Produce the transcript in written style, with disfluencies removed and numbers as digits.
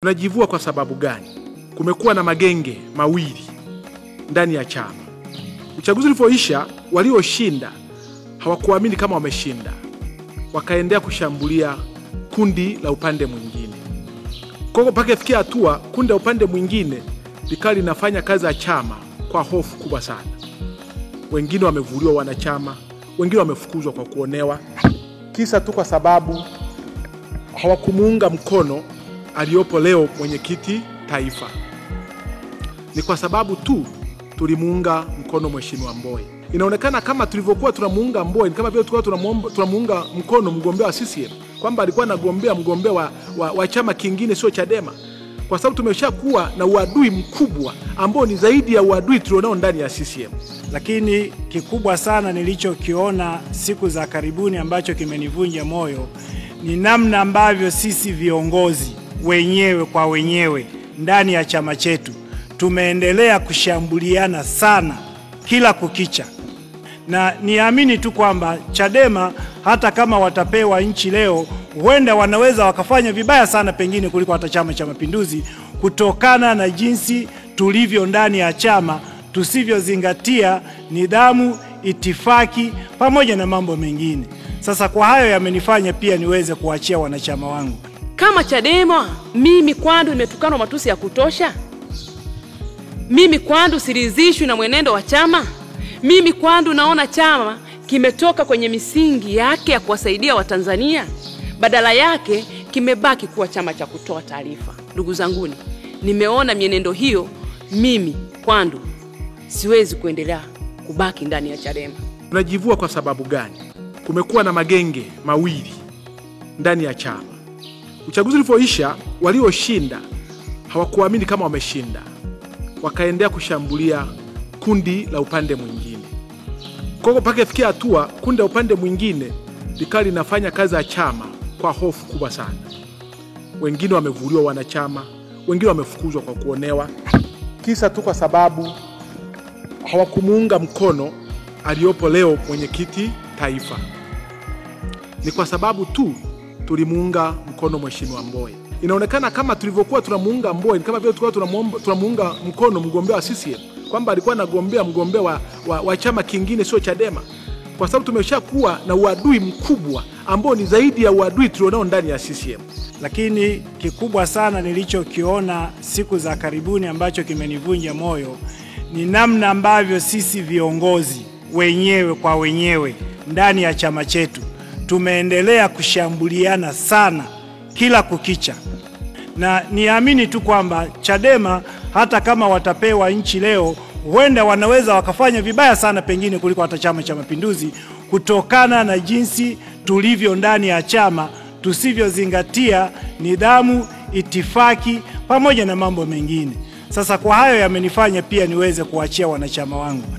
Tunajivua kwa sababu gani? Kumekuwa na magenge mawili ndani ya chama. Uchaguzi ulipoisha, walioshinda hawakuamini kama wameshinda, wakaendelea kushambulia kundi la upande mwingine. Kwa hiyo mpaka ifikia hatua kundi la upande mwingine likawa linafanya kazi ya chama kwa hofu kubwa sana. Wengine wamevuliwa wanachama, wengine wamefukuzwa kwa kuonewa, kisa tu kwa sababu hawakumuunga mkono aliyopo leo mwenyekiti taifa. Ni kwa sababu tu tulimuunga mkono Mheshimiwa Mbowe. Inaonekana kama tulivyokuwa tunamuunga Mbowe, kama vile tulikuwa tunamuunga mkono mgombea wa CCM, kwamba alikuwa anagombea mgombea wa chama kingine sio Chadema. Kwa sababu tumeshakuwa na uadui mkubwa ambao ni zaidi ya uadui tulionao ndani ya CCM. Lakini kikubwa sana nilichokiona siku za karibuni ambacho kimenivunja moyo ni namna ambavyo sisi viongozi wenyewe kwa wenyewe ndani ya chama chetu tumeendelea kushambuliana sana kila kukicha. Na niamini tu kwamba Chadema hata kama watapewa nchi leo, huenda wanaweza wakafanya vibaya sana pengine kuliko hata Chama cha Mapinduzi, kutokana na jinsi tulivyo ndani ya chama, tusivyozingatia nidhamu, itifaki pamoja na mambo mengine. Sasa kwa hayo yamenifanya pia niweze kuachia wanachama wangu. Kama Chadema, mimi kwandu nimetukanwa matusi ya kutosha. Mimi kwandu siridhishwi na mwenendo wa chama. Mimi kwandu naona chama kimetoka kwenye misingi yake ya kuwasaidia Watanzania. Badala yake kimebaki kuwa chama cha kutoa taarifa. Ndugu zanguni, nimeona mienendo hiyo, mimi kwandu siwezi kuendelea kubaki ndani ya Chadema. Tunajivua kwa sababu gani? Kumekuwa na magenge mawili ndani ya chama. Uchaguzi ulipoisha, walioshinda hawakuamini kama wameshinda, wakaendelea kushambulia kundi la upande mwingine. Kwa hiyo mpaka ifikia hatua kundi la upande mwingine likawa linafanya kazi ya chama kwa hofu kubwa sana. Wengine wamevuliwa wanachama, wengine wamefukuzwa kwa kuonewa, kisa tu kwa sababu hawakumuunga mkono aliyopo leo mwenyekiti taifa. Ni kwa sababu tu tulimuunga mkono Mheshimiwa Mbowe. Inaonekana kama tulivyokuwa tunamuunga Mbowe, kama vile tulikuwa tunamuunga mkono mgombea wa CCM, kwamba alikuwa anagombea mgombea wa chama kingine sio Chadema. Kwa sababu tumeshakuwa na uadui mkubwa ambao ni zaidi ya uadui tulionao ndani ya CCM. Lakini kikubwa sana nilichokiona siku za karibuni ambacho kimenivunja moyo ni namna ambavyo sisi viongozi wenyewe kwa wenyewe ndani ya chama chetu tumeendelea kushambuliana sana kila kukicha. Na niamini tu kwamba Chadema hata kama watapewa nchi leo, huenda wanaweza wakafanya vibaya sana pengine kuliko hata Chama cha Mapinduzi, kutokana na jinsi tulivyo ndani ya chama, tusivyozingatia nidhamu, itifaki pamoja na mambo mengine. Sasa kwa hayo yamenifanya pia niweze kuachia wanachama wangu.